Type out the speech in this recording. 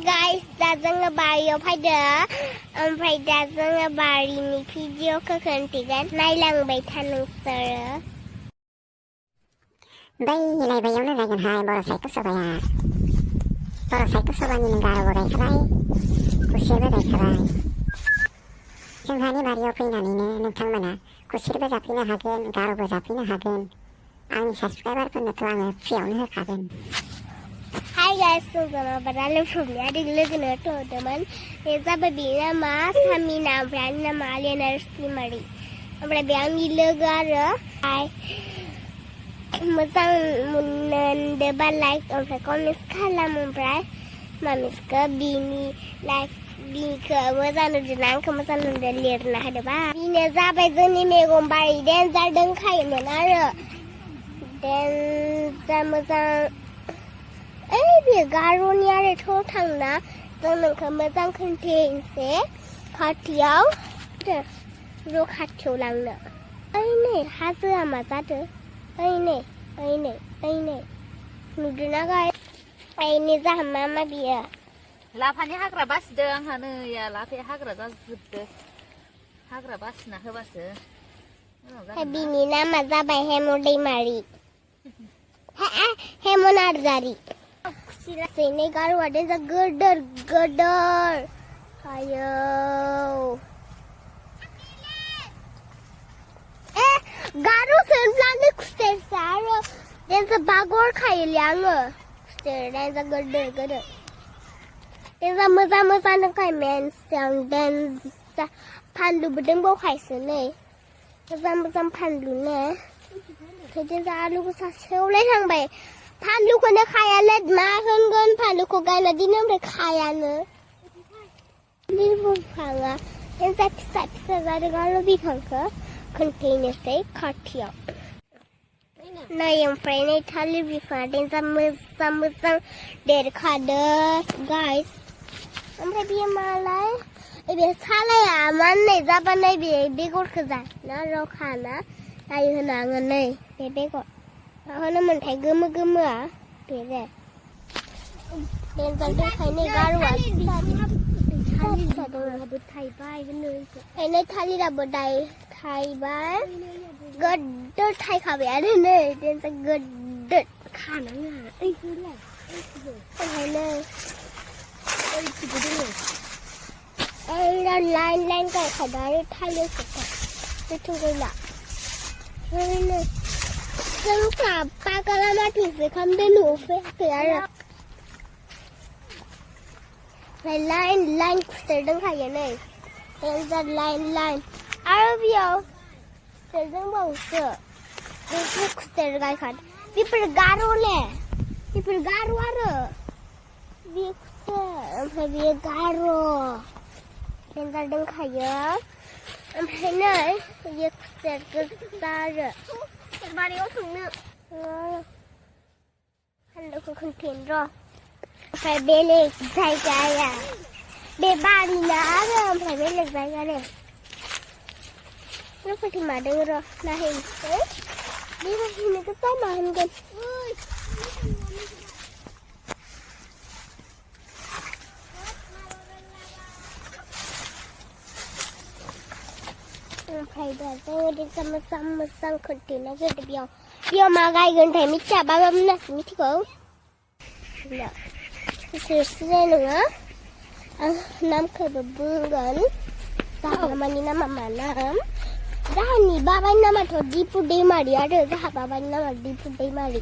guys, दा जोङो बारियाव फैदो ओमफ्राय दा जोङो बारिनि भिडिअखौ खोन्थिगोन नायलांबाय था नोंसोरो बैलायबायावनो जागोनहाय बर' साहित्य सभाया बर' साहित्य सभानि गार'बो गायखाबाय खुसेरबो गायखाबाय जोंहानि बारियाव फैनानैनो नोंथांमोना खुसेरबो जाफैनो हागोन गार'बो जाफैनो हागोन आंनि साबसक्राइबारफोरनोथ' आङो फ्रियावनो होखागोन Hi guys, जों माबा लोगोफोरनि लोगोनो थ'दोंमोन बे जाबाय बेनि नामा सामिना ओमफ्राय आंनि नामा आलियाना स्टिमारि ओमफ्राय बे आंनि लोगो आरो मोजां मोनदोंबा लाइक ओमफ्राय कमेन्ट खालाम ओमफ्राय मामिसखौ बिनि लाइफ बिखौ मोजां नुदोंना आंखौ मोजां नुदों लिरना होदोंबा बिनो जाबाय जोंनि मैगं बारि देन्जार दंखायोमोन आरो देन्जार मोजां ओइ बे गार'नि आरोथ' थांना जों नोंखौ मोजां खोन्थानोसै खाथियाव र' खाथियाव लांनो ओइ नै हाजोआ मा जादों ओइ नै नुदोंना गाय ओइ नै जाहा मा बियो लाफानि हाग्रा बासिदों आंहा नै लाफाया हाग्रा जाजोबदों हाग्रा बासिना होबासो बिनि नामा जाबाय हेम दैमारि हेम नार्जारि खुसिलासैनै गार'आ देन्जार गोदोर आयौ गार' सोनब्लानो खुसेरसो आरो देन्जार बागरखायोलै आङो खुसेर देन्जार गोदोर देन्जार मोजां दंखायो मेनसियाव देन्जार फानलुबो दंबावखायोसो नै मोजां फानलु ने देन्जार आलुखौ सासेयावलाय थांबाय फानलुखौनो खायालै मा होनगोन फानलुखौ गायना दोनो ओमफ्राय खायानो बिफाङा देन्जार फिसा जादों आरो बिफांखौ खोन्थानोसै खाथियाव नै ओमफ्राय नै थालिर बिफाङा देन्जार मोजां देरखादों गाइस ओमफ्राय बेयो मालाय बे सालाया माननाय जाबा नै बे बेगरखौ जाना रखाना दायो होनो आङो नै बे बेगर होनोमोनथाय गोमोआ बेरे देन्जार दंखायो नै गार'आ फिसा दङबो थाइबाय नै थालिराबो थाइबाय गोदोर थाइखाबाय आरो नै देन्जार गोदोर खानाङा ओंखायनो लाइन गायखादों आरो थालिरखौ बेथ' गैला ओरैनो जोंफ्रा पागाला माथोसो खालामदों न'आव फैयाखै आरो लाइन खुसेर दंखायो नै देन्जार लाइन आरो बेयाव खुसेर दंबावोसो बेखौ खुसेर गायखादों बेफोर गार'ले बेफोर गार' आरो बे खुसेर ओमफ्राय बेयो गार' देन्जार दंखायो ओमफ्राय नै बेयो खुसेर गोजा आरो बारियाव थांनो फानलुखौ खोन्थानो र' ओमफ्राय बेलेग जायगाया बे बारिना आरो ओमफ्राय बेलेग जायगा रे फोरथिं मा दङ र' नायहैनोसै बेबायदिनो गोजा मा होनगोन ओमफ्राय दा जोङो देन्जार मोजां खोन्थानो नागिरदों बेयाव मा गायगोनथाय मिथियाबाबो मोनासो मिथिगौ बिसोरसो नङा आं नामखौबो बुंगोन जाहानि नामा मा नाम जाहानि बाबानि नामाथ' दिपु दैमारि आरो जाहा बाबानि नामा दिपु दैमारि